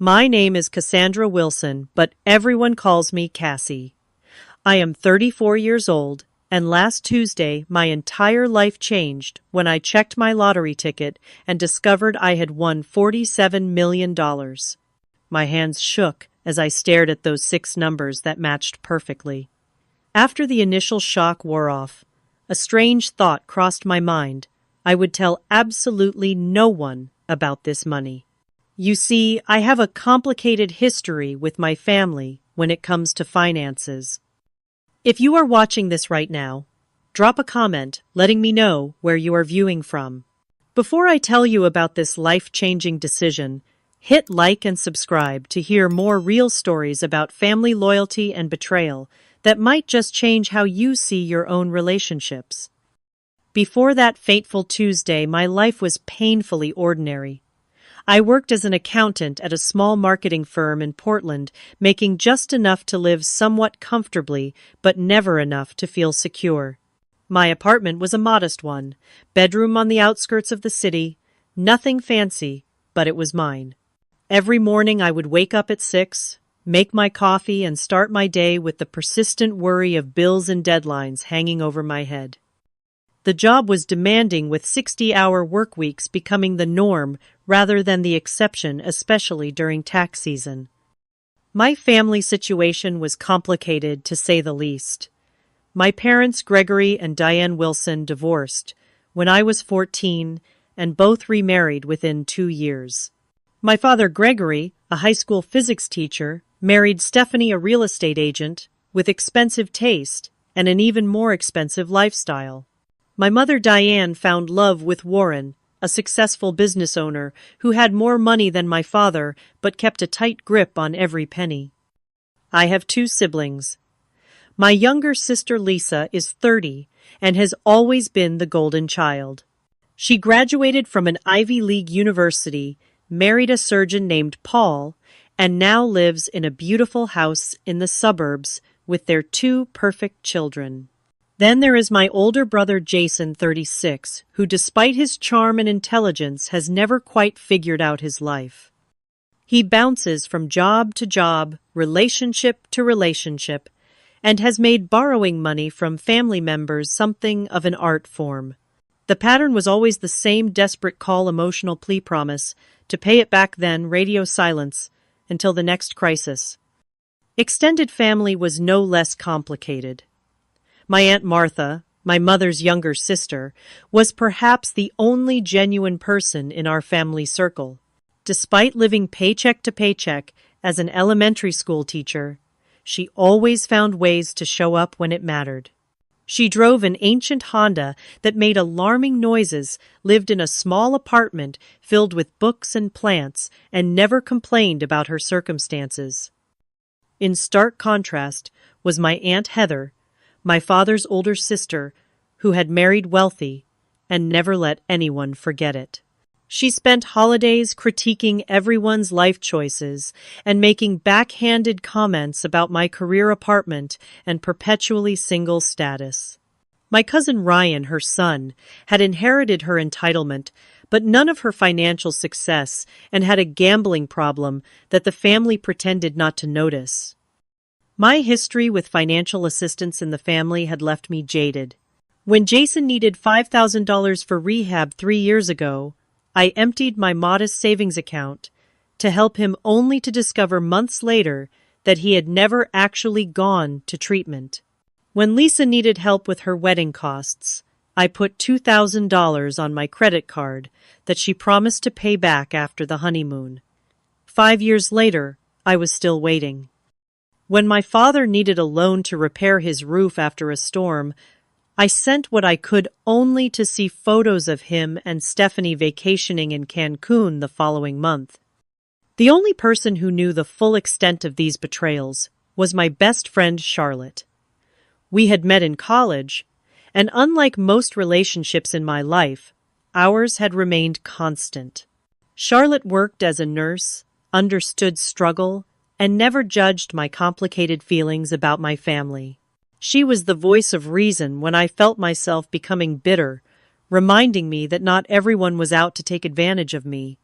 My name is Cassandra Wilson, but everyone calls me Cassie. I am 34 years old, and last Tuesday my entire life changed when I checked my lottery ticket and discovered I had won $47 million. My hands shook as I stared at those 6 numbers that matched perfectly. After the initial shock wore off, a strange thought crossed my mind. I would tell absolutely no one about this money. You see, I have a complicated history with my family when it comes to finances. If you are watching this right now, drop a comment letting me know where you are viewing from. Before I tell you about this life-changing decision, hit like and subscribe to hear more real stories about family loyalty and betrayal that might just change how you see your own relationships. Before that fateful Tuesday, my life was painfully ordinary. I worked as an accountant at a small marketing firm in Portland, making just enough to live somewhat comfortably, but never enough to feel secure. My apartment was a modest one, bedroom on the outskirts of the city, nothing fancy, but it was mine. Every morning I would wake up at 6, make my coffee, and start my day with the persistent worry of bills and deadlines hanging over my head. The job was demanding, with 60-hour work weeks becoming the norm rather than the exception, especially during tax season. My family situation was complicated, to say the least. My parents, Gregory and Diane Wilson, divorced when I was 14 and both remarried within 2 years. My father, Gregory, a high school physics teacher, married Stephanie, a real estate agent, with expensive taste and an even more expensive lifestyle. My mother, Diane, found love with Warren, a successful business owner who had more money than my father but kept a tight grip on every penny. I have 2 siblings. My younger sister, Lisa, is 30 and has always been the golden child. She graduated from an Ivy League university, married a surgeon named Paul, and now lives in a beautiful house in the suburbs with their 2 perfect children. Then there is my older brother Jason, 36, who despite his charm and intelligence has never quite figured out his life. He bounces from job to job, relationship to relationship, and has made borrowing money from family members something of an art form. The pattern was always the same desperate call, emotional plea, promise to pay it back, then radio silence until the next crisis. Extended family was no less complicated. My Aunt Martha, my mother's younger sister, was perhaps the only genuine person in our family circle. Despite living paycheck to paycheck as an elementary school teacher, she always found ways to show up when it mattered. She drove an ancient Honda that made alarming noises, lived in a small apartment filled with books and plants, and never complained about her circumstances. In stark contrast was my Aunt Heather, my father's older sister, who had married wealthy and never let anyone forget it. She spent holidays critiquing everyone's life choices and making backhanded comments about my career, apartment, and perpetually single status. My cousin Ryan, her son, had inherited her entitlement, but none of her financial success, and had a gambling problem that the family pretended not to notice. My history with financial assistance in the family had left me jaded. When Jason needed $5,000 for rehab 3 years ago, I emptied my modest savings account to help him, only to discover months later that he had never actually gone to treatment. When Lisa needed help with her wedding costs, I put $2,000 on my credit card that she promised to pay back after the honeymoon. 5 years later, I was still waiting. When my father needed a loan to repair his roof after a storm, I sent what I could only to see photos of him and Stephanie vacationing in Cancun the following month. The only person who knew the full extent of these betrayals was my best friend Charlotte. We had met in college, and unlike most relationships in my life, ours had remained constant. Charlotte worked as a nurse, understood struggle, and never judged my complicated feelings about my family. She was the voice of reason when I felt myself becoming bitter, reminding me that not everyone was out to take advantage of me.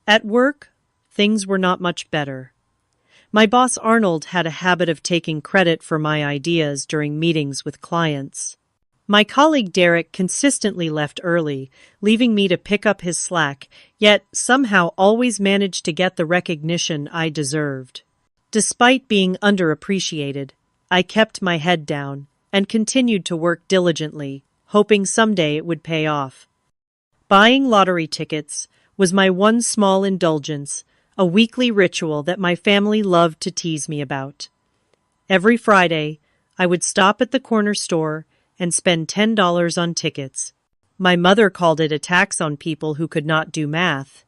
At work, things were not much better. My boss Arnold had a habit of taking credit for my ideas during meetings with clients. My colleague Derek consistently left early, leaving me to pick up his slack, yet somehow always managed to get the recognition I deserved. Despite being underappreciated, I kept my head down and continued to work diligently, hoping someday it would pay off. Buying lottery tickets was my one small indulgence, a weekly ritual that my family loved to tease me about. Every Friday, I would stop at the corner store and spend $10 on tickets. My mother called it a tax on people who could not do math.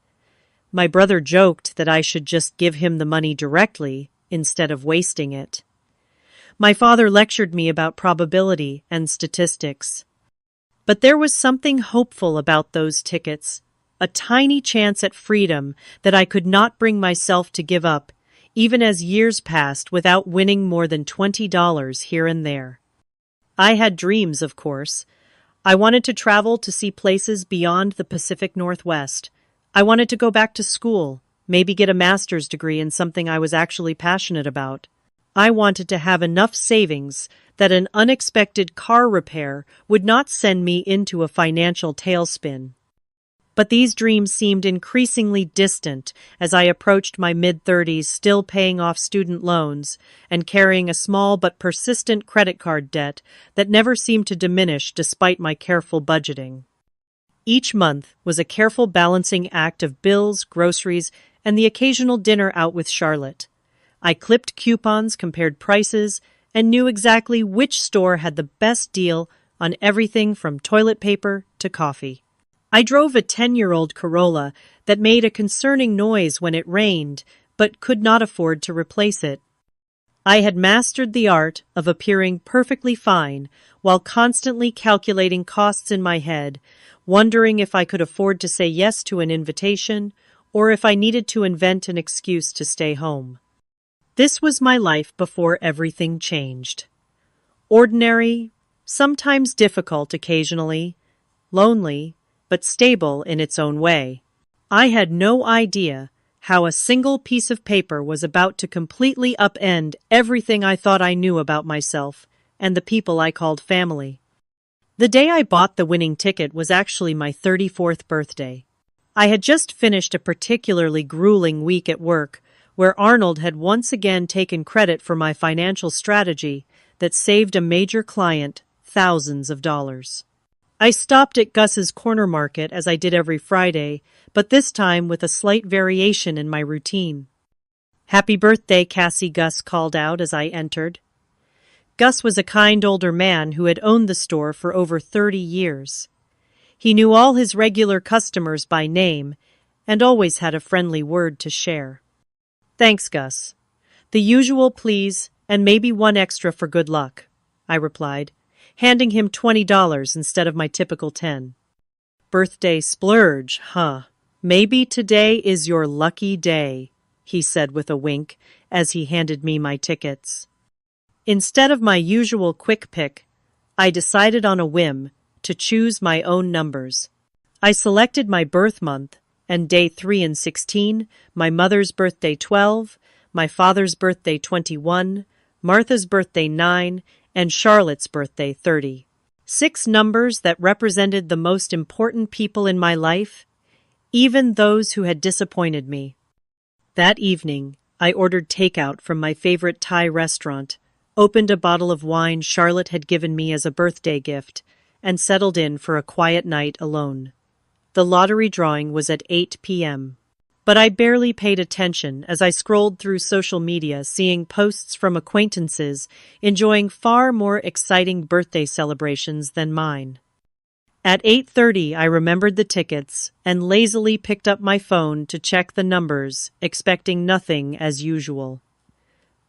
My brother joked that I should just give him the money directly instead of wasting it. My father lectured me about probability and statistics. But there was something hopeful about those tickets, a tiny chance at freedom that I could not bring myself to give up, even as years passed without winning more than $20 here and there. I had dreams, of course. I wanted to travel to see places beyond the Pacific Northwest. I wanted to go back to school, maybe get a master's degree in something I was actually passionate about. I wanted to have enough savings that an unexpected car repair would not send me into a financial tailspin. But these dreams seemed increasingly distant as I approached my mid-30s, still paying off student loans and carrying a small but persistent credit card debt that never seemed to diminish despite my careful budgeting. Each month was a careful balancing act of bills, groceries, and the occasional dinner out with Charlotte. I clipped coupons, compared prices, and knew exactly which store had the best deal on everything from toilet paper to coffee. I drove a 10-year-old Corolla that made a concerning noise when it rained, but could not afford to replace it. I had mastered the art of appearing perfectly fine while constantly calculating costs in my head, wondering if I could afford to say yes to an invitation or if I needed to invent an excuse to stay home. This was my life before everything changed. Ordinary, sometimes difficult occasionally, lonely, but stable in its own way. I had no idea how a single piece of paper was about to completely upend everything I thought I knew about myself and the people I called family. The day I bought the winning ticket was actually my 34th birthday. I had just finished a particularly grueling week at work, where Arnold had once again taken credit for my financial strategy that saved a major client thousands of dollars. I stopped at Gus's corner market as I did every Friday, but this time with a slight variation in my routine. "Happy birthday, Cassie," Gus called out as I entered. Gus was a kind older man who had owned the store for over 30 years. He knew all his regular customers by name and always had a friendly word to share. "Thanks, Gus. The usual please, and maybe one extra for good luck," I replied, handing him $20 instead of my typical 10. "Birthday splurge, huh? Maybe today is your lucky day," he said with a wink as he handed me my tickets. Instead of my usual quick pick, I decided on a whim to choose my own numbers. I selected my birth month and day 3 and 16, my mother's birthday 12, my father's birthday 21, Martha's birthday 9, and Charlotte's birthday 30. 6 numbers that represented the most important people in my life, even those who had disappointed me. That evening, I ordered takeout from my favorite Thai restaurant, opened a bottle of wine Charlotte had given me as a birthday gift, and settled in for a quiet night alone. The lottery drawing was at 8 p.m. But I barely paid attention as I scrolled through social media, seeing posts from acquaintances enjoying far more exciting birthday celebrations than mine. At 8:30, I remembered the tickets and lazily picked up my phone to check the numbers, expecting nothing as usual.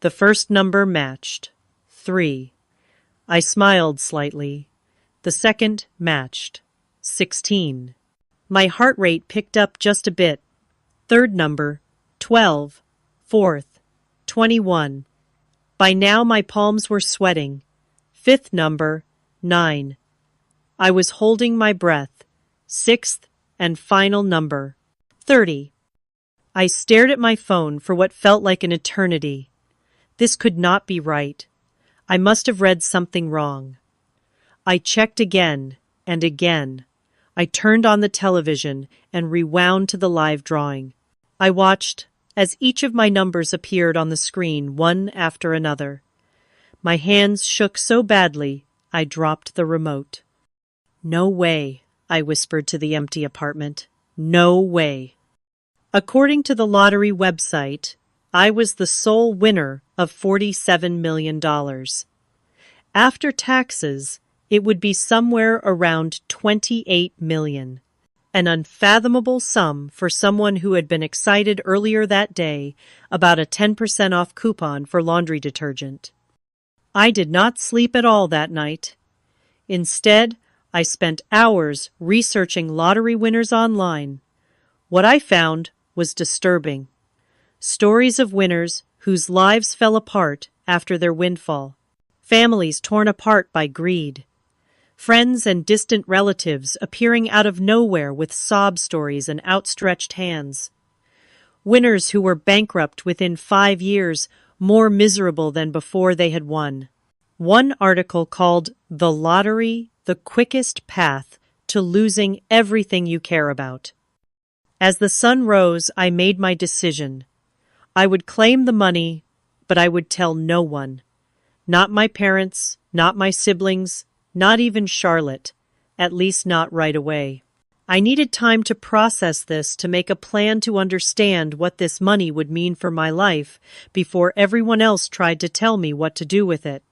The first number matched. 3. I smiled slightly. The second matched. 16. My heart rate picked up just a bit. Third number, 12. Fourth, 21. By now my palms were sweating. Fifth number, 9. I was holding my breath. Sixth and final number, 30. I stared at my phone for what felt like an eternity. This could not be right. I must have read something wrong. I checked again and again. I turned on the television and rewound to the live drawing. I watched as each of my numbers appeared on the screen one after another. My hands shook so badly, I dropped the remote. "No way," I whispered to the empty apartment. "No way." According to the lottery website, I was the sole winner of $47 million. After taxes, it would be somewhere around $28 million. An unfathomable sum for someone who had been excited earlier that day about a 10% off coupon for laundry detergent. I did not sleep at all that night. Instead, I spent hours researching lottery winners online. What I found was disturbing. Stories of winners whose lives fell apart after their windfall. Families torn apart by greed. Friends and distant relatives appearing out of nowhere with sob stories and outstretched hands. Winners who were bankrupt within 5 years, more miserable than before they had won. One article called "The Lottery, the Quickest Path to Losing Everything You Care About." As the sun rose, I made my decision. I would claim the money, but I would tell no one. Not my parents, not my siblings, not even Charlotte, at least not right away. I needed time to process this, to make a plan to understand what this money would mean for my life before everyone else tried to tell me what to do with it.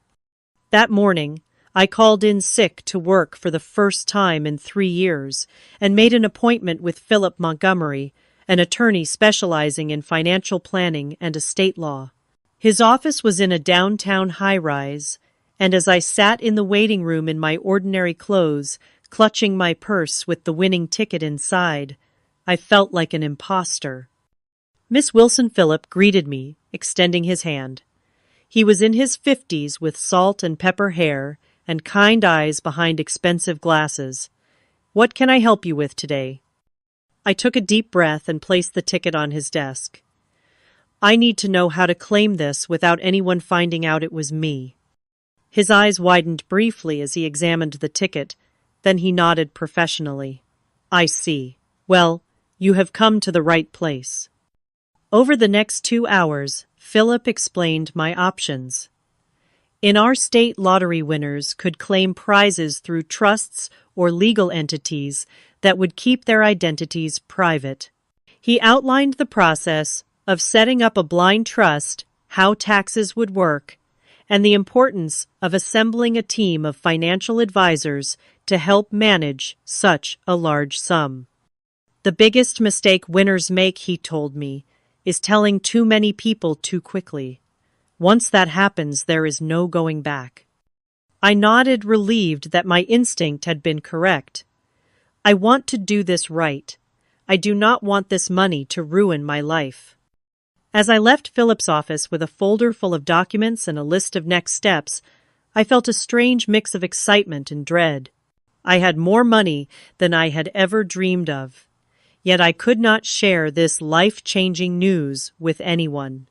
That morning, I called in sick to work for the first time in 3 years and made an appointment with Philip Montgomery, an attorney specializing in financial planning and estate law. His office was in a downtown high-rise, and as I sat in the waiting room in my ordinary clothes, clutching my purse with the winning ticket inside, I felt like an imposter. Miss Wilson Phillip greeted me, extending his hand. He was in his 50s with salt and pepper hair and kind eyes behind expensive glasses. "What can I help you with today?" I took a deep breath and placed the ticket on his desk. "I need to know how to claim this without anyone finding out it was me." His eyes widened briefly as he examined the ticket, then he nodded professionally. "I see. Well, you have come to the right place." Over the next 2 hours, Philip explained my options. In our state, lottery winners could claim prizes through trusts or legal entities that would keep their identities private. He outlined the process of setting up a blind trust, how taxes would work, and the importance of assembling a team of financial advisors to help manage such a large sum. The biggest mistake winners make, he told me, is telling too many people too quickly. Once that happens, there is no going back. I nodded, relieved that my instinct had been correct. I want to do this right. I do not want this money to ruin my life. As I left Philip's office with a folder full of documents and a list of next steps, I felt a strange mix of excitement and dread. I had more money than I had ever dreamed of, yet I could not share this life-changing news with anyone.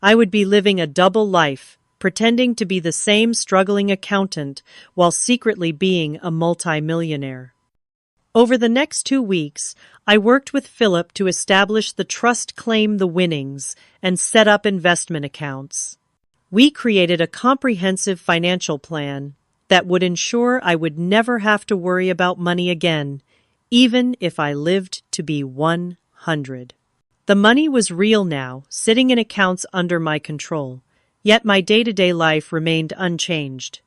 I would be living a double life, pretending to be the same struggling accountant while secretly being a multi-millionaire. Over the next 2 weeks, I worked with Philip to establish the trust, claim the winnings, and set up investment accounts. We created a comprehensive financial plan that would ensure I would never have to worry about money again, even if I lived to be 100. The money was real now, sitting in accounts under my control, yet my day-to-day life remained unchanged.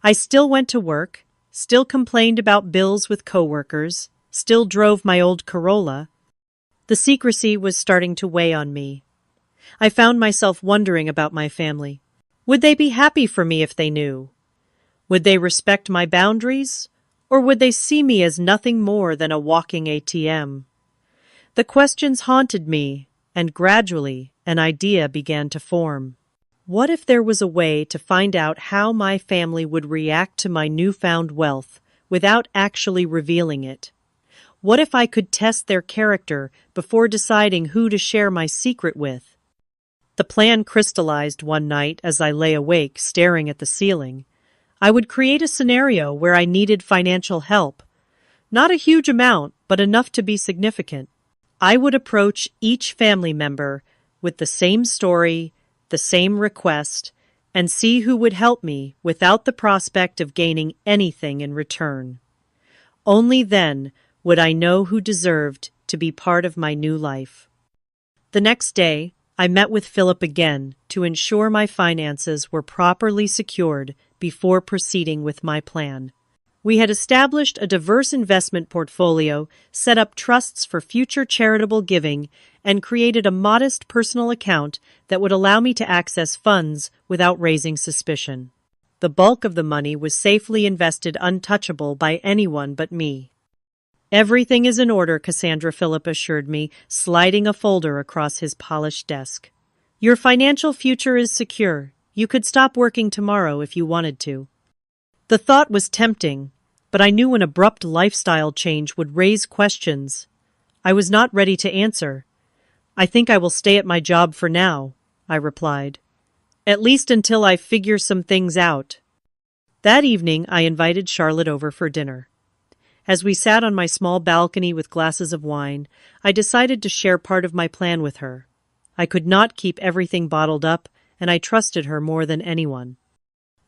I still went to work, still complained about bills with coworkers, still drove my old Corolla. The secrecy was starting to weigh on me. I found myself wondering about my family. Would they be happy for me if they knew? Would they respect my boundaries, or would they see me as nothing more than a walking ATM? The questions haunted me, and gradually an idea began to form. What if there was a way to find out how my family would react to my newfound wealth without actually revealing it? What if I could test their character before deciding who to share my secret with? The plan crystallized one night as I lay awake, staring at the ceiling. I would create a scenario where I needed financial help. Not a huge amount, but enough to be significant. I would approach each family member with the same story, the same request, and see who would help me without the prospect of gaining anything in return. Only then would I know who deserved to be part of my new life. The next day, I met with Philip again to ensure my finances were properly secured before proceeding with my plan. We had established a diverse investment portfolio, set up trusts for future charitable giving, and created a modest personal account that would allow me to access funds without raising suspicion. The bulk of the money was safely invested, untouchable by anyone but me. "Everything is in order," Cassandra Phillip assured me, sliding a folder across his polished desk. "Your financial future is secure. You could stop working tomorrow if you wanted to." The thought was tempting, but I knew an abrupt lifestyle change would raise questions. I was not ready to answer. "I think I will stay at my job for now," I replied. "At least until I figure some things out." That evening, I invited Charlotte over for dinner. As we sat on my small balcony with glasses of wine, I decided to share part of my plan with her. I could not keep everything bottled up, and I trusted her more than anyone.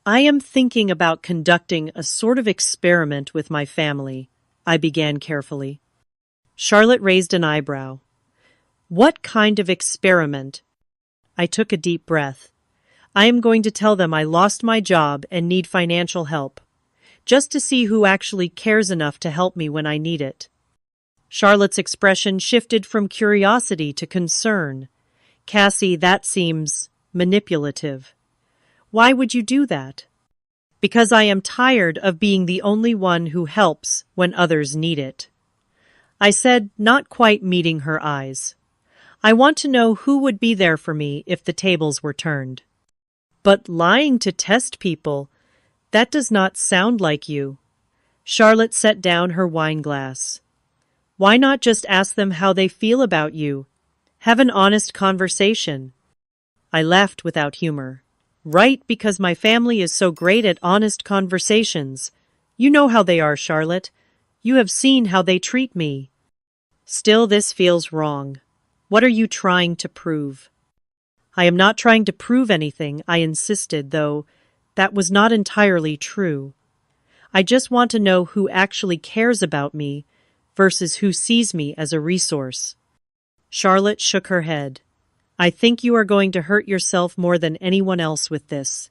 "I am thinking about conducting a sort of experiment with my family," I began carefully. Charlotte raised an eyebrow. "What kind of experiment?" I took a deep breath. "I am going to tell them I lost my job and need financial help, just to see who actually cares enough to help me when I need it." Charlotte's expression shifted from curiosity to concern. "Cassie, that seems manipulative." "Why would you do that?" "Because I am tired of being the only one who helps when others need it," I said, not quite meeting her eyes. "I want to know who would be there for me if the tables were turned." "But lying to test people, that does not sound like you." Charlotte set down her wine glass. "Why not just ask them how they feel about you? Have an honest conversation." I laughed without humor. "Right, because my family is so great at honest conversations. You know how they are, Charlotte. You have seen how they treat me." "Still, this feels wrong. What are you trying to prove?" "I am not trying to prove anything," I insisted, though that was not entirely true. "I just want to know who actually cares about me versus who sees me as a resource." Charlotte shook her head. "I think you are going to hurt yourself more than anyone else with this.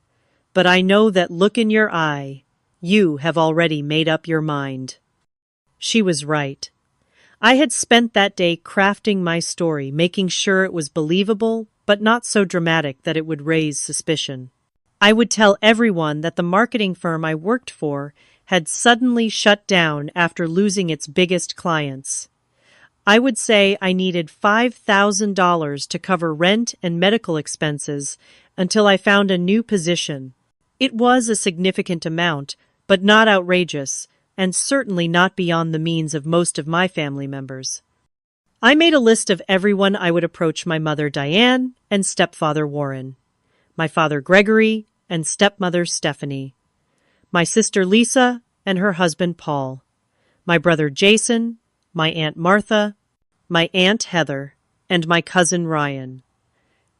But I know that look in your eye. You have already made up your mind." She was right. I had spent that day crafting my story, making sure it was believable, but not so dramatic that it would raise suspicion. I would tell everyone that the marketing firm I worked for had suddenly shut down after losing its biggest clients. I would say I needed $5,000 to cover rent and medical expenses until I found a new position. It was a significant amount, but not outrageous, and certainly not beyond the means of most of my family members. I made a list of everyone I would approach: my mother Diane and stepfather Warren, my father Gregory and stepmother Stephanie, my sister Lisa and her husband Paul, my brother Jason, my Aunt Martha, my Aunt Heather, and my cousin Ryan.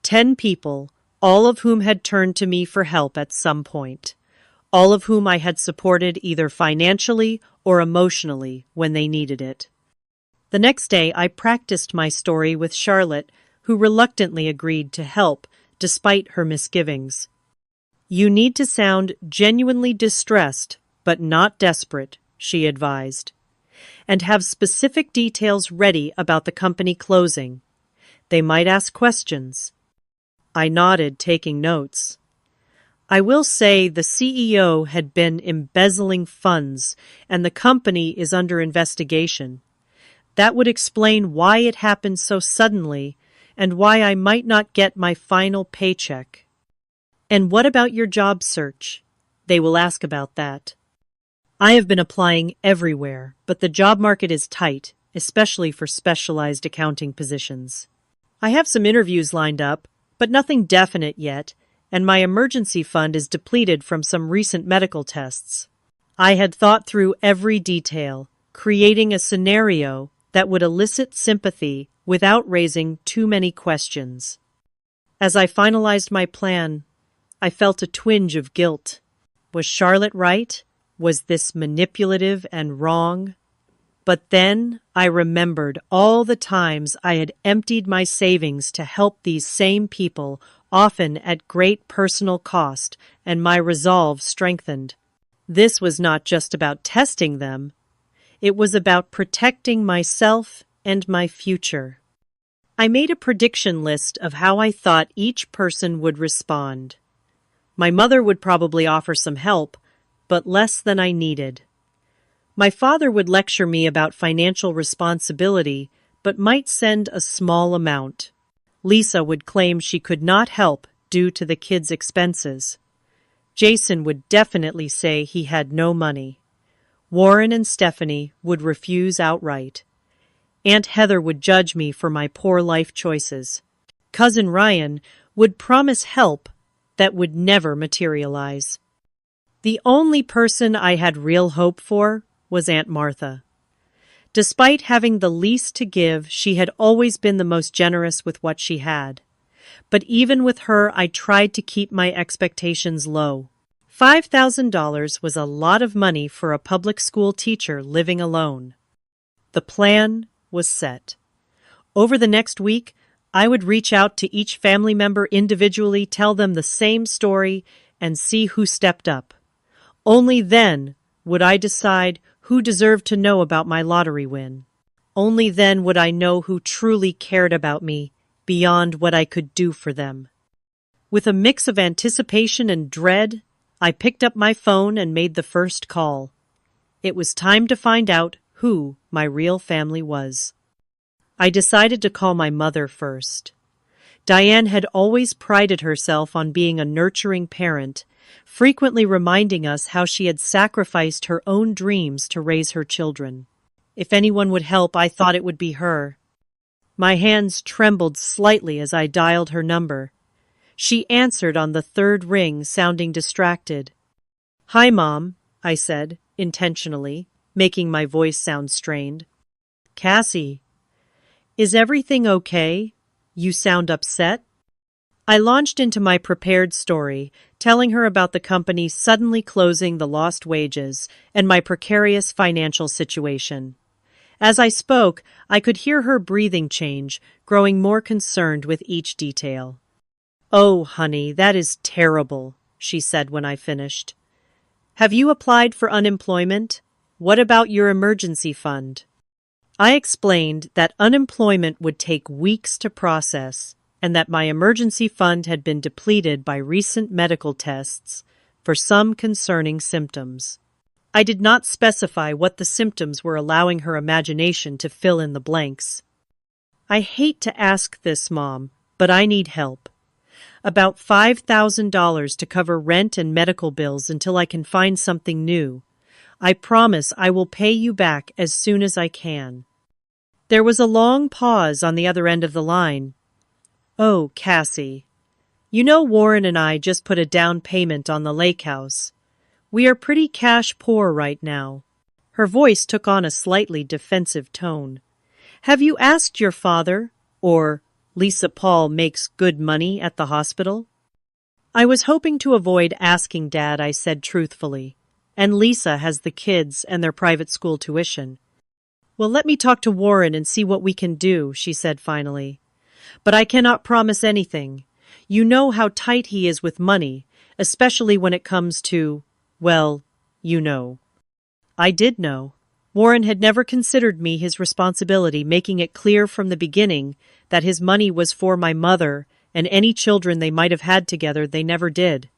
10 people, all of whom had turned to me for help at some point, all of whom I had supported either financially or emotionally when they needed it. The next day, I practiced my story with Charlotte, who reluctantly agreed to help despite her misgivings. "You need to sound genuinely distressed, but not desperate," she advised, "and have specific details ready about the company closing. They might ask questions." I nodded, taking notes. "I will say the CEO had been embezzling funds, and the company is under investigation. That would explain why it happened so suddenly, and why I might not get my final paycheck." "And what about your job search?" "They will ask about that." "I have been applying everywhere, but the job market is tight, especially for specialized accounting positions. I have some interviews lined up, but nothing definite yet, and my emergency fund is depleted from some recent medical tests. I had thought through every detail, creating a scenario that would elicit sympathy without raising too many questions. As I finalized my plan, I felt a twinge of guilt. Was Charlotte right? Was this manipulative and wrong? But then I remembered all the times I had emptied my savings to help these same people, often at great personal cost, and my resolve strengthened. This was not just about testing them, it was about protecting myself and my future. I made a prediction list of how I thought each person would respond. My mother would probably offer some help, but less than I needed. My father would lecture me about financial responsibility, but might send a small amount. Lisa would claim she could not help due to the kids' expenses. Jason would definitely say he had no money. Warren and Stephanie would refuse outright. Aunt Heather would judge me for my poor life choices. Cousin Ryan would promise help that would never materialize. The only person I had real hope for was Aunt Martha. Despite having the least to give, she had always been the most generous with what she had. But even with her, I tried to keep my expectations low. $5,000 was a lot of money for a public school teacher living alone. The plan was set. Over the next week, I would reach out to each family member individually, tell them the same story, and see who stepped up. Only then would I decide who deserved to know about my lottery win. Only then would I know who truly cared about me beyond what I could do for them. With a mix of anticipation and dread, I picked up my phone and made the first call. It was time to find out who my real family was. I decided to call my mother first. Diane had always prided herself on being a nurturing parent, frequently reminding us how she had sacrificed her own dreams to raise her children. If anyone would help, I thought it would be her. My hands trembled slightly as I dialed her number. She answered on the third ring, sounding distracted. "Hi, Mom," I said, intentionally, making my voice sound strained. "Cassie, is everything okay? You sound upset?" I launched into my prepared story, telling her about the company suddenly closing the lost wages and my precarious financial situation. As I spoke, I could hear her breathing change, growing more concerned with each detail. "Oh, honey, that is terrible," she said when I finished. "Have you applied for unemployment? What about your emergency fund?" I explained that unemployment would take weeks to process and that my emergency fund had been depleted by recent medical tests for some concerning symptoms. I did not specify what the symptoms were, allowing her imagination to fill in the blanks. "I hate to ask this, Mom, but I need help. About $5,000 to cover rent and medical bills until I can find something new. I promise I will pay you back as soon as I can." There was a long pause on the other end of the line. "Oh, Cassie, you know Warren and I just put a down payment on the lake house. We are pretty cash poor right now." Her voice took on a slightly defensive tone. "Have you asked your father, or Lisa Paul makes good money at the hospital?" I was hoping to avoid asking Dad, I said truthfully. "And Lisa has the kids and their private school tuition." "Well, let me talk to Warren and see what we can do," she said finally. "But I cannot promise anything. You know how tight he is with money, especially when it comes to, well, you know." I did know. Warren had never considered me his responsibility, making it clear from the beginning that his money was for my mother and any children they might have had together. They never did.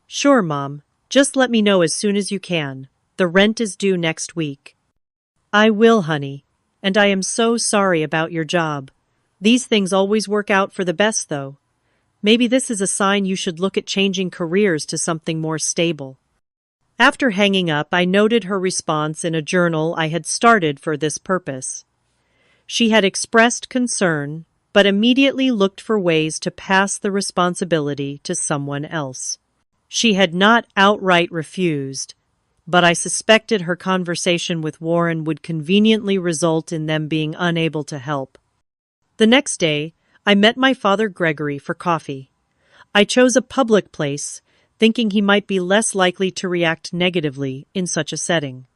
"Sure, Mom. Just let me know as soon as you can. The rent is due next week." "I will, honey. And I am so sorry about your job. These things always work out for the best, though. Maybe this is a sign you should look at changing careers to something more stable." After hanging up, I noted her response in a journal I had started for this purpose. She had expressed concern, but immediately looked for ways to pass the responsibility to someone else. She had not outright refused, but I suspected her conversation with Warren would conveniently result in them being unable to help. The next day, I met my father Gregory for coffee. I chose a public place, thinking he might be less likely to react negatively in such a setting.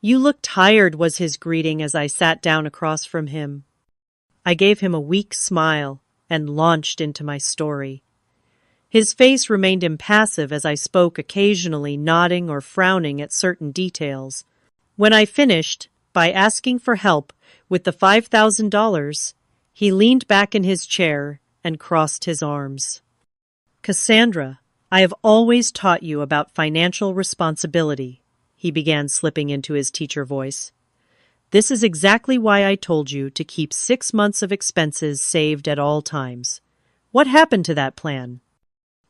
"You look tired," was his greeting as I sat down across from him. I gave him a weak smile and launched into my story. His face remained impassive as I spoke, occasionally nodding or frowning at certain details. When I finished, by asking for help with the $5,000, he leaned back in his chair and crossed his arms. "Cassandra, I have always taught you about financial responsibility," he began, slipping into his teacher voice. "This is exactly why I told you to keep 6 months of expenses saved at all times. What happened to that plan?"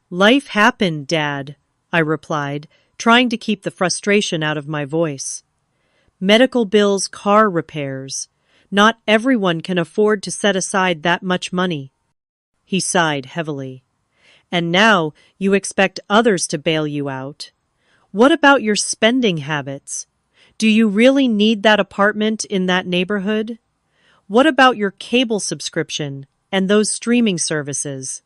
"Life happened, Dad," I replied, trying to keep the frustration out of my voice. "Medical bills, car repairs. Not everyone can afford to set aside that much money." He sighed heavily. "And now you expect others to bail you out. What about your spending habits? Do you really need that apartment in that neighborhood? What about your cable subscription and those streaming services?"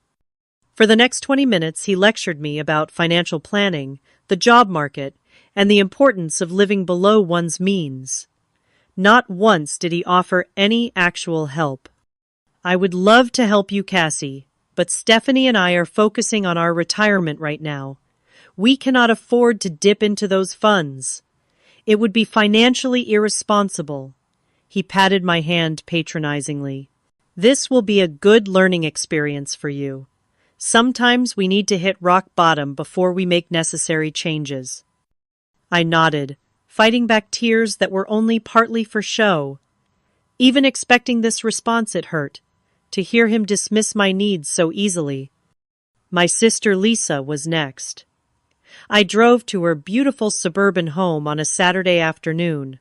For the next 20 minutes, he lectured me about financial planning, the job market, and the importance of living below one's means. Not once did he offer any actual help. "I would love to help you, Cassie, but Stephanie and I are focusing on our retirement right now. We cannot afford to dip into those funds. It would be financially irresponsible." He patted my hand patronizingly. "This will be a good learning experience for you. Sometimes we need to hit rock bottom before we make necessary changes." I nodded, fighting back tears that were only partly for show. Even expecting this response, it hurt, to hear him dismiss my needs so easily. My sister Lisa was next. I drove to her beautiful suburban home on a Saturday afternoon.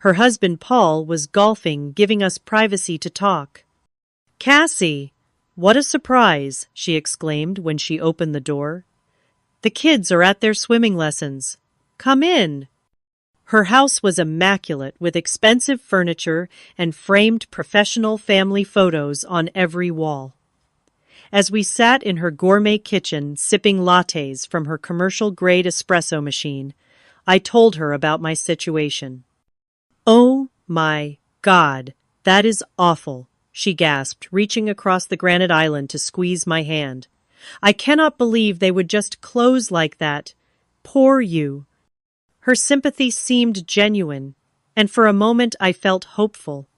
Her husband Paul was golfing, giving us privacy to talk. "Cassie, what a surprise!" she exclaimed when she opened the door. "The kids are at their swimming lessons. Come in." Her house was immaculate, with expensive furniture and framed professional family photos on every wall. As we sat in her gourmet kitchen, sipping lattes from her commercial-grade espresso machine, I told her about my situation. "Oh my God, that is awful," she gasped, reaching across the granite island to squeeze my hand. "I cannot believe they would just close like that. Poor you." Her sympathy seemed genuine, and for a moment I felt hopeful.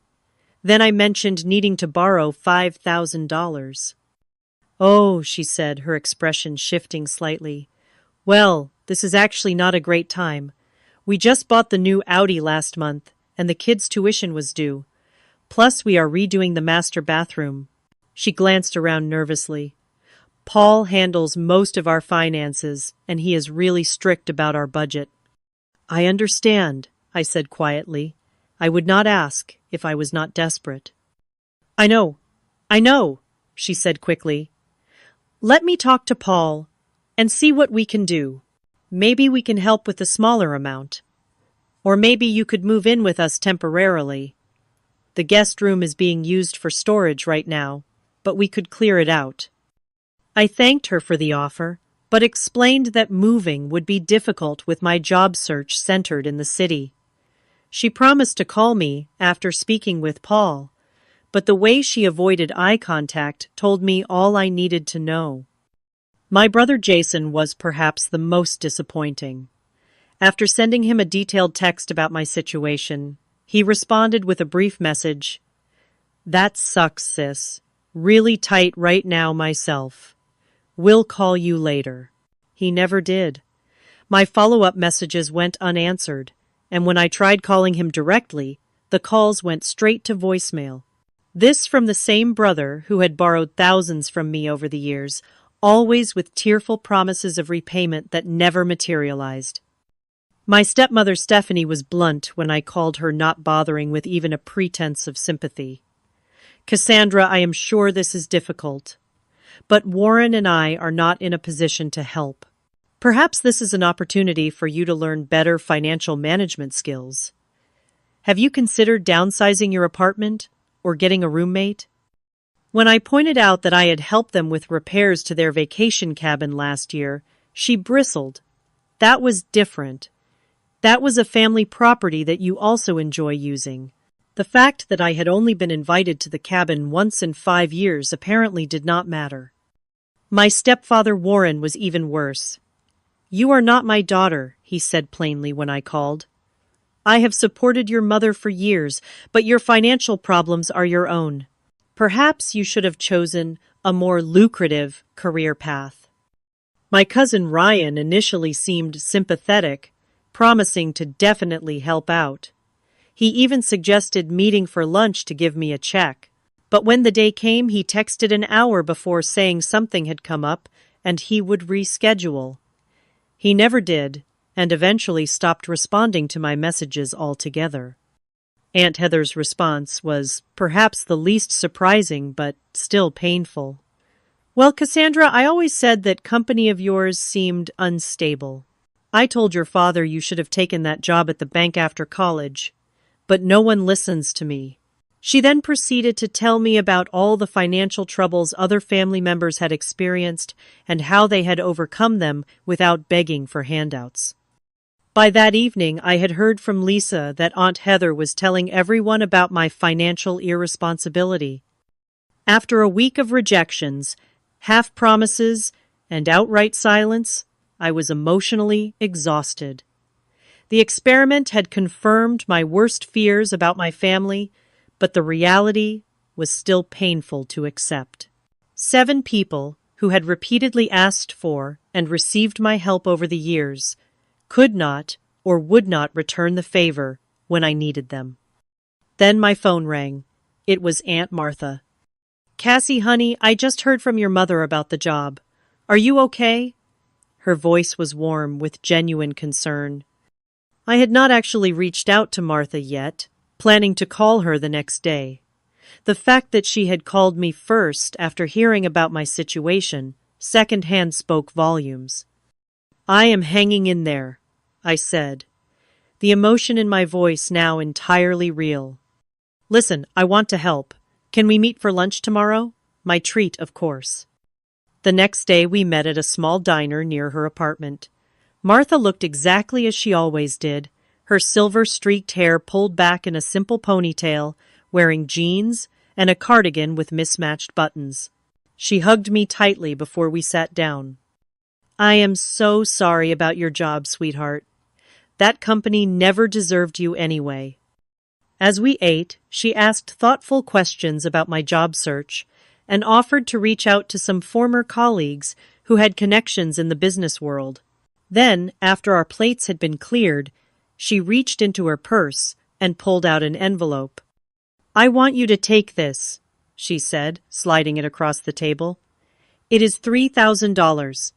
Then I mentioned needing to borrow $5,000. "Oh," she said, her expression shifting slightly. "Well, this is actually not a great time. We just bought the new Audi last month, and the kids' tuition was due. Plus, we are redoing the master bathroom." She glanced around nervously. "Paul handles most of our finances, and he is really strict about our budget." "I understand," I said quietly. "I would not ask if I was not desperate." I know," she said quickly. "Let me talk to Paul and see what we can do. Maybe we can help with a smaller amount. Or maybe you could move in with us temporarily. The guest room is being used for storage right now, but we could clear it out." I thanked her for the offer, but explained that moving would be difficult with my job search centered in the city. She promised to call me after speaking with Paul, but the way she avoided eye contact told me all I needed to know. My brother Jason was perhaps the most disappointing. After sending him a detailed text about my situation, he responded with a brief message. "That sucks, sis. Really tight right now myself. We'll call you later." He never did. My follow-up messages went unanswered, and when I tried calling him directly, the calls went straight to voicemail. This from the same brother who had borrowed thousands from me over the years, always with tearful promises of repayment that never materialized. My stepmother Stephanie was blunt when I called her not bothering with even a pretense of sympathy. Cassandra, I am sure this is difficult, but Warren and I are not in a position to help. Perhaps this is an opportunity for you to learn better financial management skills. Have you considered downsizing your apartment or getting a roommate? When I pointed out that I had helped them with repairs to their vacation cabin last year, she bristled. That was different. That was a family property that you also enjoy using. The fact that I had only been invited to the cabin once in 5 years apparently did not matter. My stepfather Warren was even worse. You are not my daughter, he said plainly when I called. I have supported your mother for years, but your financial problems are your own. Perhaps you should have chosen a more lucrative career path. My cousin Ryan initially seemed sympathetic, promising to definitely help out. He even suggested meeting for lunch to give me a check. But when the day came, he texted an hour before saying something had come up and he would reschedule. He never did, and eventually stopped responding to my messages altogether. Aunt Heather's response was perhaps the least surprising, but still painful. Well, Cassandra, I always said that company of yours seemed unstable. I told your father you should have taken that job at the bank after college, but no one listens to me. She then proceeded to tell me about all the financial troubles other family members had experienced and how they had overcome them without begging for handouts. By that evening, I had heard from Lisa that Aunt Heather was telling everyone about my financial irresponsibility. After a week of rejections, half promises, and outright silence, I was emotionally exhausted. The experiment had confirmed my worst fears about my family, but the reality was still painful to accept. 7 people who had repeatedly asked for and received my help over the years could not or would not return the favor when I needed them. Then my phone rang. It was Aunt Martha. Cassie, honey, I just heard from your mother about the job. Are you okay? Her voice was warm with genuine concern. I had not actually reached out to Martha yet, planning to call her the next day. The fact that she had called me first after hearing about my situation secondhand spoke volumes. I am hanging in there, I said, the emotion in my voice now entirely real. Listen, I want to help. Can we meet for lunch tomorrow? My treat, of course. The next day we met at a small diner near her apartment. Martha looked exactly as she always did, her silver-streaked hair pulled back in a simple ponytail, wearing jeans and a cardigan with mismatched buttons. She hugged me tightly before we sat down. I am so sorry about your job, sweetheart. That company never deserved you anyway. As we ate, she asked thoughtful questions about my job search and offered to reach out to some former colleagues who had connections in the business world. Then, after our plates had been cleared, she reached into her purse and pulled out an envelope. I want you to take this, she said, sliding it across the table. It is $3,000.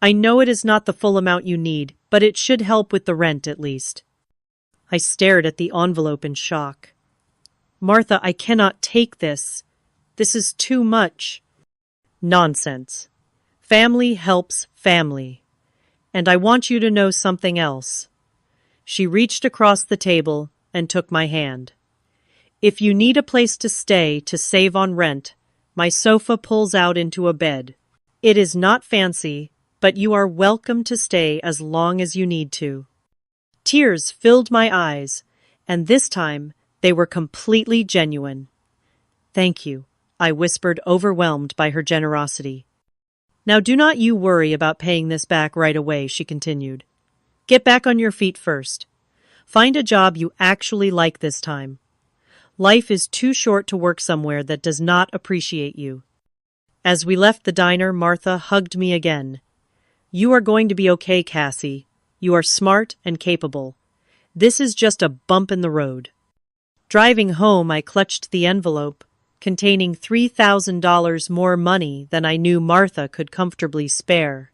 I know it is not the full amount you need, but it should help with the rent at least. I stared at the envelope in shock. Martha, I cannot take this. This is too much. Nonsense. Family helps family. And I want you to know something else. She reached across the table and took my hand. If you need a place to stay to save on rent, my sofa pulls out into a bed. It is not fancy, but you are welcome to stay as long as you need to. Tears filled my eyes, and this time they were completely genuine. Thank you, I whispered, overwhelmed by her generosity. Now do not you worry about paying this back right away, she continued. Get back on your feet first. Find a job you actually like this time. Life is too short to work somewhere that does not appreciate you. As we left the diner, Martha hugged me again. You are going to be okay, Cassie. You are smart and capable. This is just a bump in the road. Driving home, I clutched the envelope, containing $3,000 more money than I knew Martha could comfortably spare.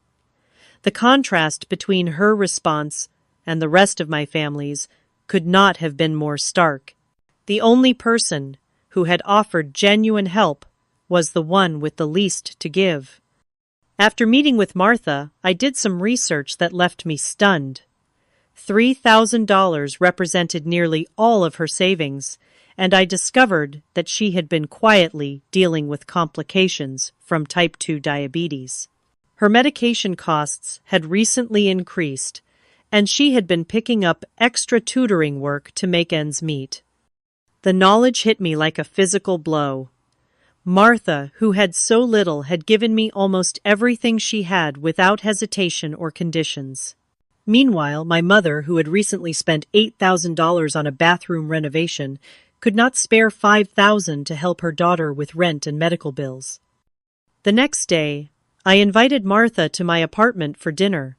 The contrast between her response, and the rest of my families could not have been more stark. The only person who had offered genuine help was the one with the least to give. After meeting with Martha, I did some research that left me stunned. $3,000 represented nearly all of her savings, and I discovered that she had been quietly dealing with complications from type 2 diabetes. Her medication costs had recently increased, and she had been picking up extra tutoring work to make ends meet. The knowledge hit me like a physical blow. Martha, who had so little, had given me almost everything she had without hesitation or conditions. Meanwhile, my mother, who had recently spent $8,000 on a bathroom renovation, could not spare $5,000 to help her daughter with rent and medical bills. The next day, I invited Martha to my apartment for dinner.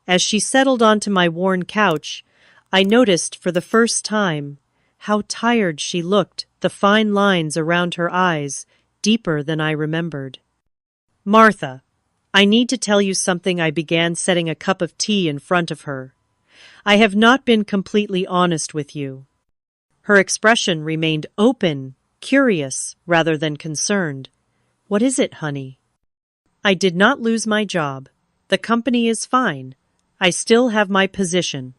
As she settled onto my worn couch, I noticed for the first time how tired she looked, the fine lines around her eyes deeper than I remembered. "Martha, I need to tell you something." I began, setting a cup of tea in front of her. "I have not been completely honest with you." Her expression remained open, curious, rather than concerned. "What is it, honey?" "I did not lose my job. The company is fine. I still have my position."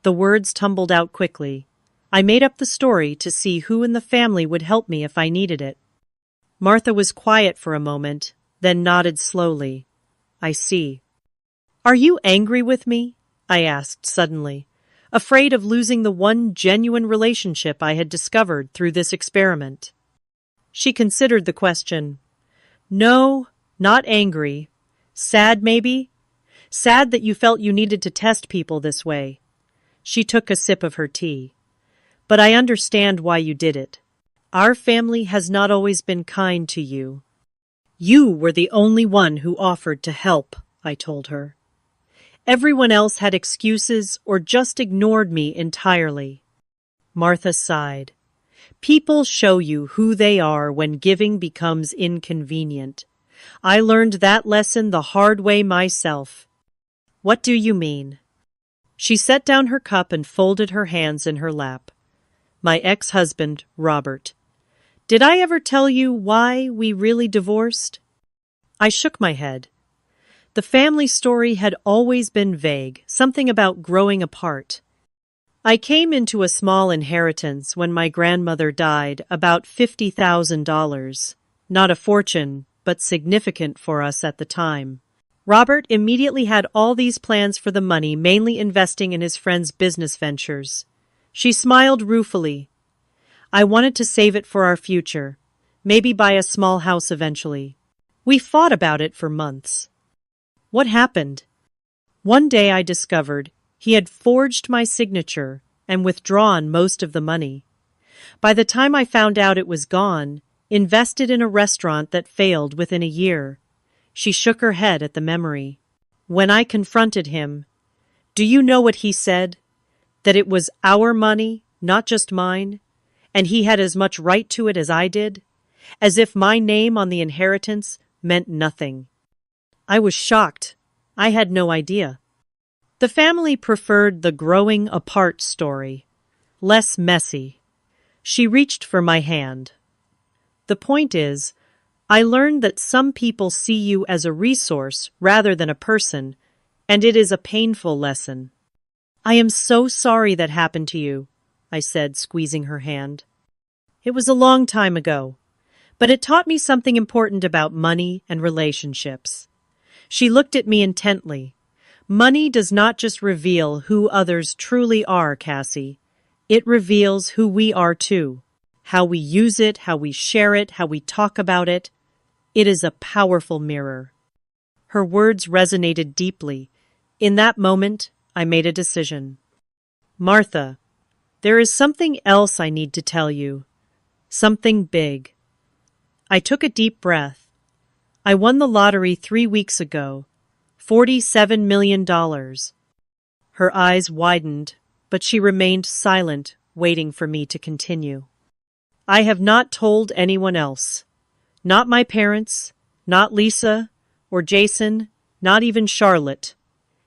The words tumbled out quickly. I made up the story to see who in the family would help me if I needed it. Martha was quiet for a moment, then nodded slowly. "I see." "Are you angry with me?" I asked suddenly, afraid of losing the one genuine relationship I had discovered through this experiment. She considered the question. "No, not angry. Sad, maybe? Sad that you felt you needed to test people this way." She took a sip of her tea. "But I understand why you did it. Our family has not always been kind to you." "You were the only one who offered to help," I told her. "Everyone else had excuses or just ignored me entirely." Martha sighed. "People show you who they are when giving becomes inconvenient. I learned that lesson the hard way myself." "What do you mean?" She set down her cup and folded her hands in her lap. "My ex-husband, Robert. Did I ever tell you why we really divorced?" I shook my head. The family story had always been vague, something about growing apart. "I came into a small inheritance when my grandmother died, about $50,000. Not a fortune, but significant for us at the time. Robert immediately had all these plans for the money, mainly investing in his friend's business ventures." She smiled ruefully. "I wanted to save it for our future, maybe buy a small house eventually. We fought about it for months." "What happened?" "One day I discovered he had forged my signature and withdrawn most of the money. By the time I found out it was gone, invested in a restaurant that failed within a year." She shook her head at the memory. "When I confronted him, do you know what he said? That it was our money, not just mine, and he had as much right to it as I did, as if my name on the inheritance meant nothing." I was shocked. I had no idea. The family preferred the growing apart story, less messy. She reached for my hand. "The point is, I learned that some people see you as a resource rather than a person, and it is a painful lesson." "I am so sorry that happened to you," I said, squeezing her hand. "It was a long time ago, but it taught me something important about money and relationships." She looked at me intently. "Money does not just reveal who others truly are, Cassie. It reveals who we are too. How we use it, how we share it, how we talk about it. It is a powerful mirror." Her words resonated deeply. In that moment, I made a decision. "Martha, there is something else I need to tell you. Something big." I took a deep breath. "I won the lottery 3 weeks ago. $47 million. Her eyes widened, but she remained silent, waiting for me to continue. "I have not told anyone else. Not my parents, not Lisa or Jason, not even Charlotte.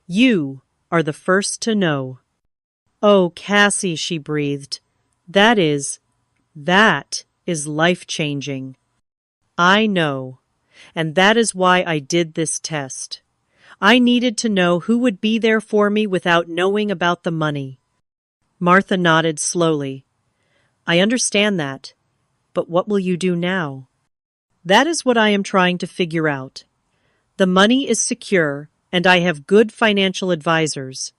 You are the first to know." "Oh, Cassie," she breathed. That is life-changing." "I know. And that is why I did this test. I needed to know who would be there for me without knowing about the money." Martha nodded slowly. "I understand that. But what will you do now?" "That is what I am trying to figure out. The money is secure, and I have good financial advisors,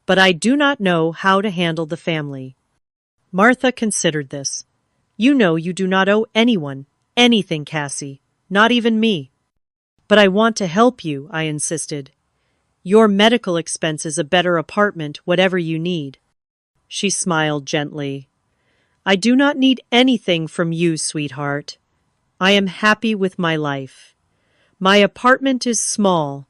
but I do not know how to handle the family." Martha considered this. "You know you do not owe anyone anything, Cassie, not even me." "But I want to help you," I insisted. "Your medical expenses, a better apartment, whatever you need." She smiled gently. "I do not need anything from you, sweetheart. I am happy with my life. My apartment is small,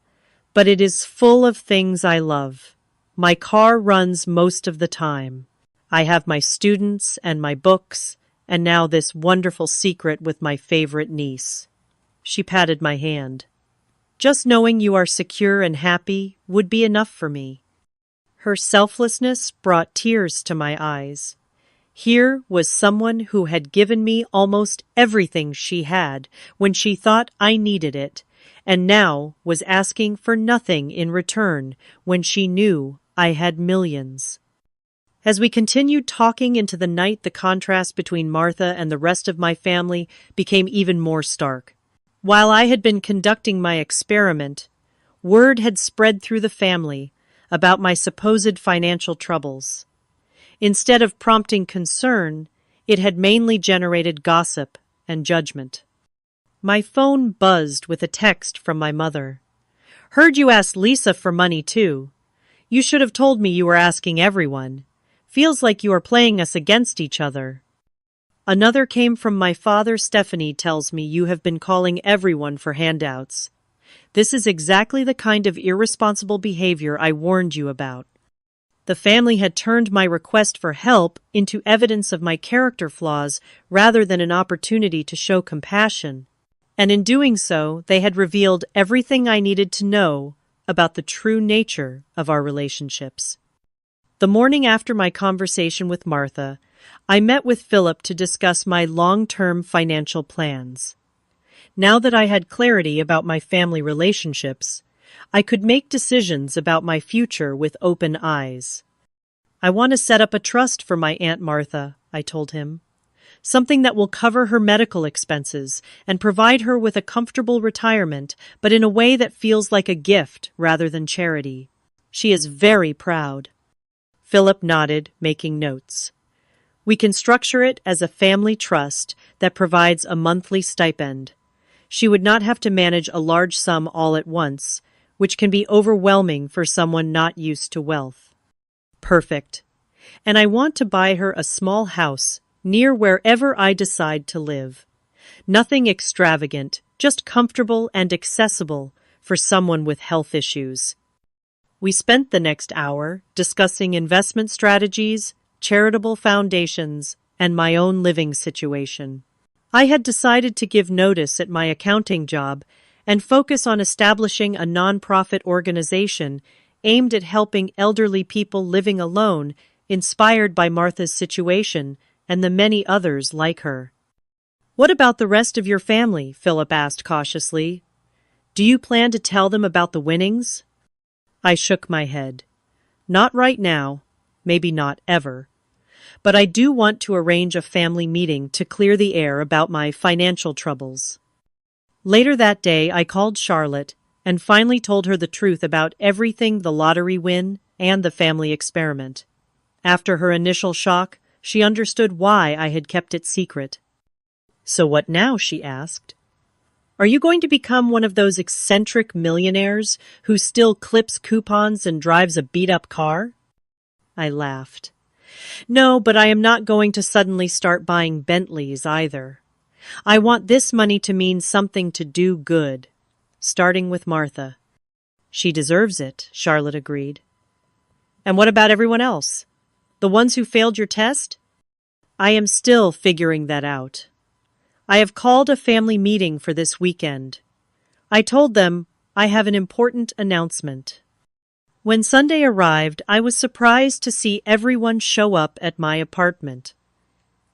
but it is full of things I love. My car runs most of the time. I have my students and my books, and now this wonderful secret with my favorite niece." She patted my hand. "Just knowing you are secure and happy would be enough for me." Her selflessness brought tears to my eyes. Here was someone who had given me almost everything she had when she thought I needed it, and now was asking for nothing in return when she knew I had millions. As we continued talking into the night, the contrast between Martha and the rest of my family became even more stark. While I had been conducting my experiment, word had spread through the family about my supposed financial troubles. Instead of prompting concern, it had mainly generated gossip and judgment. My phone buzzed with a text from my mother. "Heard you asked Lisa for money too. You should have told me you were asking everyone. Feels like you are playing us against each other." Another came from my father. "Stephanie tells me you have been calling everyone for handouts. This is exactly the kind of irresponsible behavior I warned you about." The family had turned my request for help into evidence of my character flaws rather than an opportunity to show compassion. And in doing so, they had revealed everything I needed to know about the true nature of our relationships. The morning after my conversation with Martha, I met with Philip to discuss my long-term financial plans. Now that I had clarity about my family relationships, I could make decisions about my future with open eyes. "I want to set up a trust for my Aunt Martha," I told him. "Something that will cover her medical expenses and provide her with a comfortable retirement, but in a way that feels like a gift rather than charity. She is very proud." Philip nodded, making notes. "We can structure it as a family trust that provides a monthly stipend. She would not have to manage a large sum all at once, which can be overwhelming for someone not used to wealth." "Perfect. And I want to buy her a small house near wherever I decide to live. Nothing extravagant, just comfortable and accessible for someone with health issues." We spent the next hour discussing investment strategies, charitable foundations, and my own living situation. I had decided to give notice at my accounting job and focus on establishing a nonprofit organization aimed at helping elderly people living alone, inspired by Martha's situation and the many others like her. "What about the rest of your family?" Philip asked cautiously. "Do you plan to tell them about the winnings?" I shook my head. "Not right now, maybe not ever. But I do want to arrange a family meeting to clear the air about my financial troubles." Later that day, I called Charlotte and finally told her the truth about everything: the lottery win and the family experiment. After her initial shock, she understood why I had kept it secret. "So what now?" she asked. "Are you going to become one of those eccentric millionaires who still clips coupons and drives a beat-up car?" I laughed. "No, but I am not going to suddenly start buying Bentleys either. I want this money to mean something, to do good, starting with Martha." "She deserves it," Charlotte agreed. "And what about everyone else? The ones who failed your test?" "I am still figuring that out. I have called a family meeting for this weekend. I told them I have an important announcement." When Sunday arrived, I was surprised to see everyone show up at my apartment.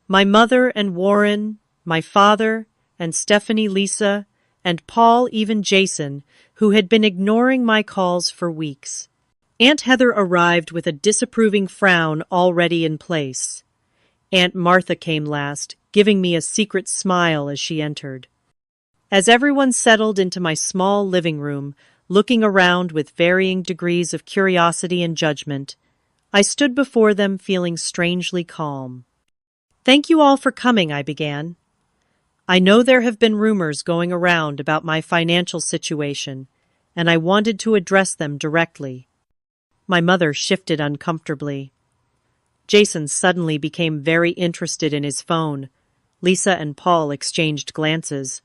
My mother and Warren, my father and Stephanie Lisa, and Paul, even Jason, who had been ignoring my calls for weeks. Aunt Heather arrived with a disapproving frown already in place. Aunt Martha came last, giving me a secret smile as she entered. As everyone settled into my small living room, looking around with varying degrees of curiosity and judgment, I stood before them feeling strangely calm. "Thank you all for coming," I began. "I know there have been rumors going around about my financial situation, and I wanted to address them directly." My mother shifted uncomfortably. Jason suddenly became very interested in his phone. Lisa and Paul exchanged glances.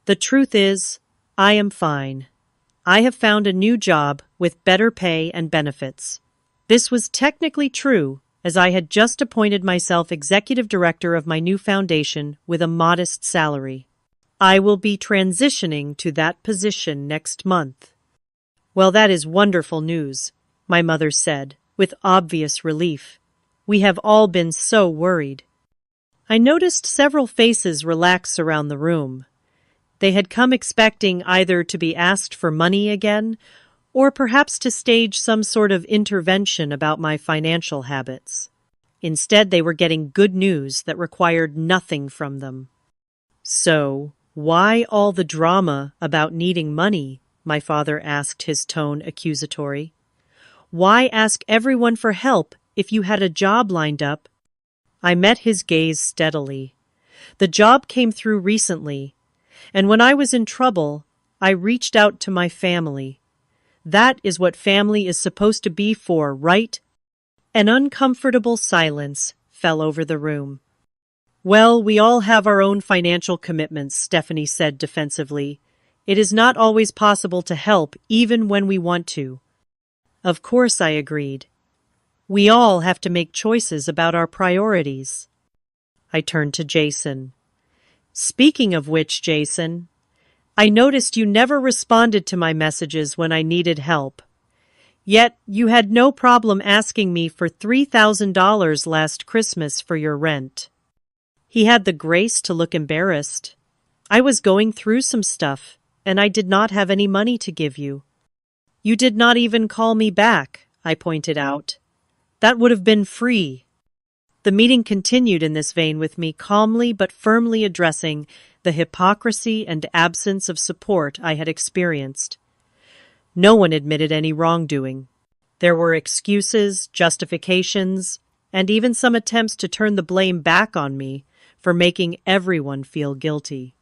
"The truth is, I am fine. I have found a new job with better pay and benefits." This was technically true, as I had just appointed myself executive director of my new foundation with a modest salary. "I will be transitioning to that position next month." "Well, that is wonderful news," my mother said, with obvious relief. "We have all been so worried." I noticed several faces relax around the room. They had come expecting either to be asked for money again, or perhaps to stage some sort of intervention about my financial habits. Instead, they were getting good news that required nothing from them. "So, why all the drama about needing money?" my father asked, his tone accusatory. "Why ask everyone for help if you had a job lined up?" I met his gaze steadily. "The job came through recently, and when I was in trouble, I reached out to my family. That is what family is supposed to be for, right?" An uncomfortable silence fell over the room. "Well, we all have our own financial commitments," Stephanie said defensively. "It is not always possible to help, even when we want to." Of course, I agreed. We all have to make choices about our priorities. I turned to Jason. "Speaking of which, Jason, I noticed you never responded to my messages when I needed help. Yet you had no problem asking me for $3,000 last Christmas for your rent." He had the grace to look embarrassed. "I was going through some stuff, and I did not have any money to give you." "You did not even call me back," I pointed out. "That would have been free." The meeting continued in this vein, with me calmly but firmly addressing the hypocrisy and absence of support I had experienced. No one admitted any wrongdoing. There were excuses, justifications, and even some attempts to turn the blame back on me for making everyone feel guilty.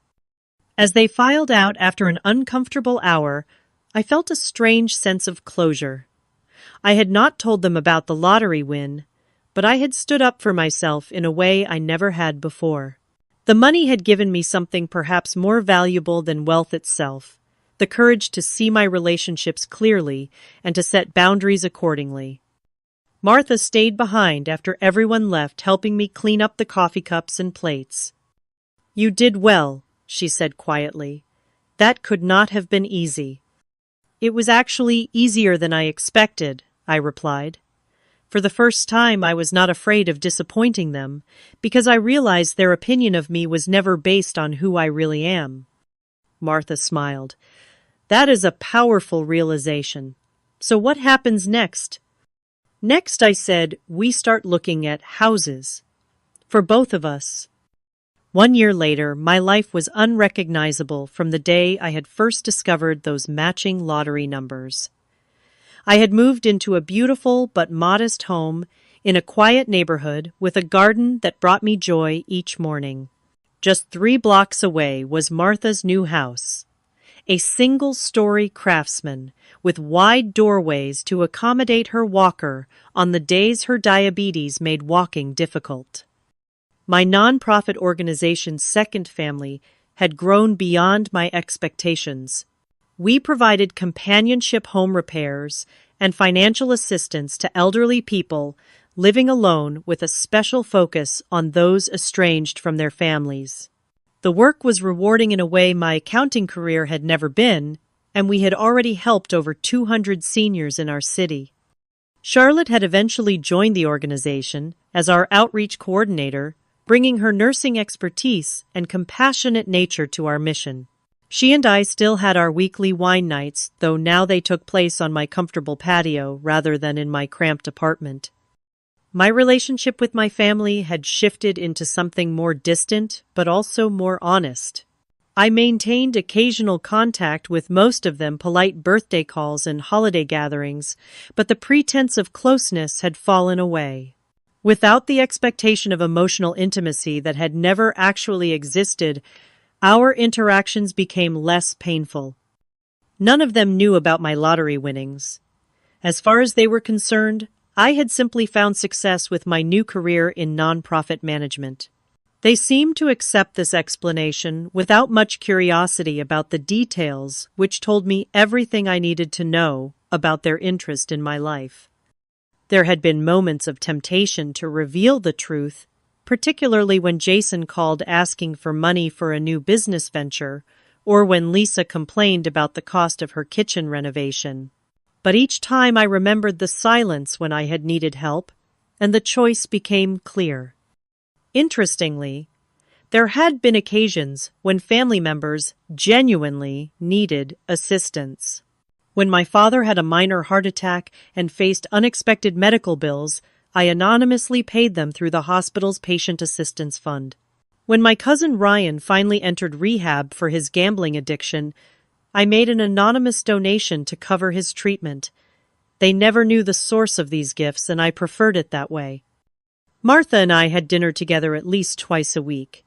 As they filed out after an uncomfortable hour, I felt a strange sense of closure. I had not told them about the lottery win, but I had stood up for myself in a way I never had before. The money had given me something perhaps more valuable than wealth itself: the courage to see my relationships clearly and to set boundaries accordingly. Martha stayed behind after everyone left, helping me clean up the coffee cups and plates. "You did well," she said quietly. "That could not have been easy." "It was actually easier than I expected," I replied. For the first time, I was not afraid of disappointing them, because I realized their opinion of me was never based on who I really am. Martha smiled. "That is a powerful realization. So what happens next?" "Next," I said, "we start looking at houses. For both of us." 1 year later, my life was unrecognizable from the day I had first discovered those matching lottery numbers. I had moved into a beautiful but modest home in a quiet neighborhood with a garden that brought me joy each morning. Just 3 blocks away was Martha's new house, a single-story craftsman with wide doorways to accommodate her walker on the days her diabetes made walking difficult. My nonprofit organization's second family had grown beyond my expectations. We provided companionship home repairs and financial assistance to elderly people living alone, with a special focus on those estranged from their families. The work was rewarding in a way my accounting career had never been, and we had already helped over 200 seniors in our city. Charlotte had eventually joined the organization as our outreach coordinator, bringing her nursing expertise and compassionate nature to our mission. She and I still had our weekly wine nights, though now they took place on my comfortable patio rather than in my cramped apartment. My relationship with my family had shifted into something more distant, but also more honest. I maintained occasional contact with most of them, polite birthday calls and holiday gatherings, but the pretense of closeness had fallen away. Without the expectation of emotional intimacy that had never actually existed, our interactions became less painful. None of them knew about my lottery winnings. As far as they were concerned, I had simply found success with my new career in nonprofit management. They seemed to accept this explanation without much curiosity about the details, which told me everything I needed to know about their interest in my life. There had been moments of temptation to reveal the truth, particularly when Jason called asking for money for a new business venture, or when Lisa complained about the cost of her kitchen renovation. But each time I remembered the silence when I had needed help, and the choice became clear. Interestingly, there had been occasions when family members genuinely needed assistance. When my father had a minor heart attack and faced unexpected medical bills, I anonymously paid them through the hospital's patient assistance fund. When my cousin Ryan finally entered rehab for his gambling addiction, I made an anonymous donation to cover his treatment. They never knew the source of these gifts, and I preferred it that way. Martha and I had dinner together at least twice a week.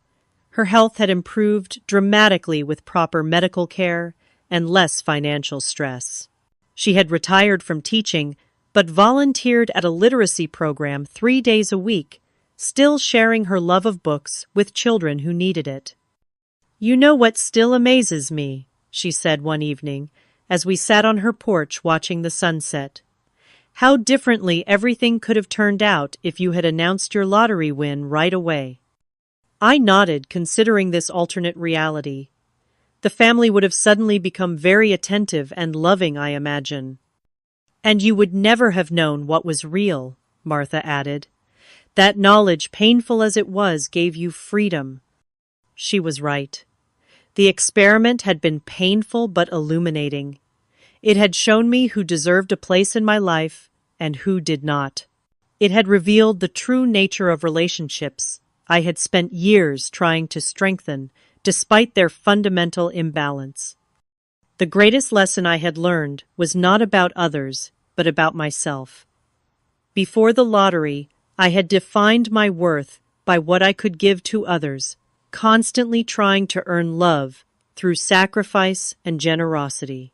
Her health had improved dramatically with proper medical care and less financial stress. She had retired from teaching, but volunteered at a literacy program 3 days a week, still sharing her love of books with children who needed it. "You know what still amazes me," she said one evening, as we sat on her porch watching the sunset. "How differently everything could have turned out if you had announced your lottery win right away." I nodded, considering this alternate reality. The family would have suddenly become very attentive and loving, I imagine. "And you would never have known what was real," Martha added. "That knowledge, painful as it was, gave you freedom." She was right. The experiment had been painful but illuminating. It had shown me who deserved a place in my life and who did not. It had revealed the true nature of relationships I had spent years trying to strengthen, despite their fundamental imbalance. The greatest lesson I had learned was not about others, but about myself. Before the lottery, I had defined my worth by what I could give to others, constantly trying to earn love through sacrifice and generosity.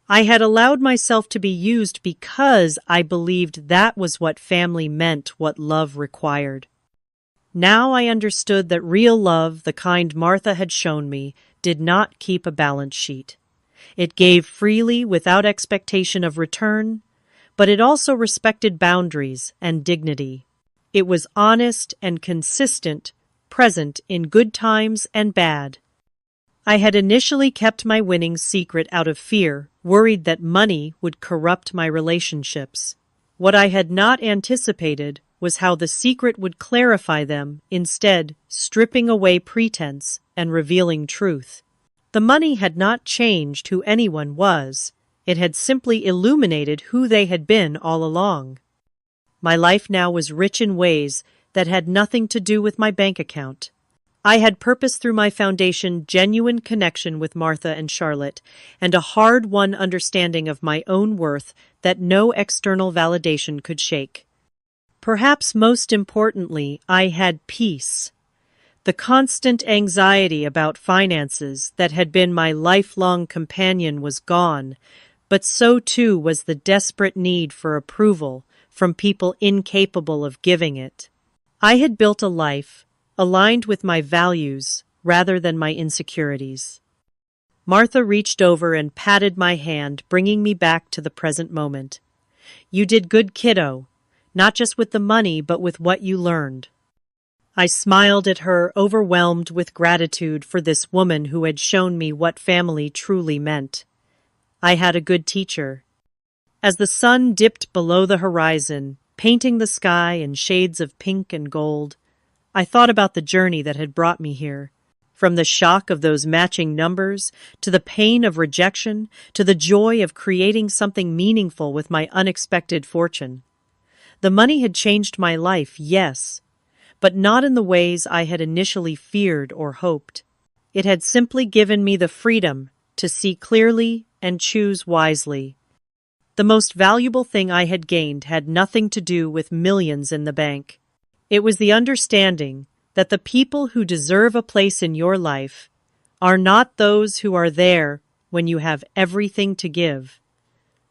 I had allowed myself to be used because I believed that was what family meant, what love required. Now I understood that real love, the kind Martha had shown me, did not keep a balance sheet. It gave freely without expectation of return, but it also respected boundaries and dignity. It was honest and consistent, present in good times and bad. I had initially kept my winnings secret out of fear, worried that money would corrupt my relationships. What I had not anticipated was how the secret would clarify them, instead stripping away pretense and revealing truth. The money had not changed who anyone was. It had simply illuminated who they had been all along. My life now was rich in ways that had nothing to do with my bank account. I had purpose through my foundation, genuine connection with Martha and Charlotte, and a hard-won understanding of my own worth that no external validation could shake. Perhaps most importantly, I had peace. The constant anxiety about finances that had been my lifelong companion was gone, but so too was the desperate need for approval from people incapable of giving it. I had built a life aligned with my values rather than my insecurities. Martha reached over and patted my hand, bringing me back to the present moment. "You did good, kiddo, not just with the money, but with what you learned." I smiled at her, overwhelmed with gratitude for this woman who had shown me what family truly meant. I had a good teacher. As the sun dipped below the horizon, painting the sky in shades of pink and gold, I thought about the journey that had brought me here. From the shock of those matching numbers, to the pain of rejection, to the joy of creating something meaningful with my unexpected fortune. The money had changed my life, yes, but not in the ways I had initially feared or hoped. It had simply given me the freedom to see clearly and choose wisely. The most valuable thing I had gained had nothing to do with millions in the bank. It was the understanding that the people who deserve a place in your life are not those who are there when you have everything to give,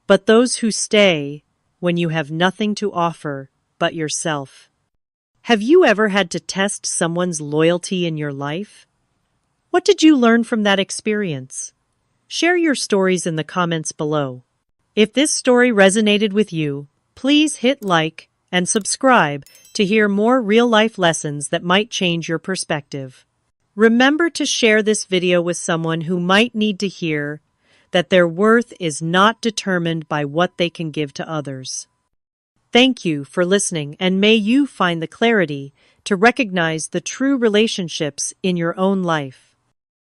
but those who stay when you have nothing to offer but yourself. Have you ever had to test someone's loyalty in your life? What did you learn from that experience? Share your stories in the comments below. If this story resonated with you, please hit like and subscribe to hear more real-life lessons that might change your perspective. Remember to share this video with someone who might need to hear that their worth is not determined by what they can give to others. Thank you for listening, and may you find the clarity to recognize the true relationships in your own life.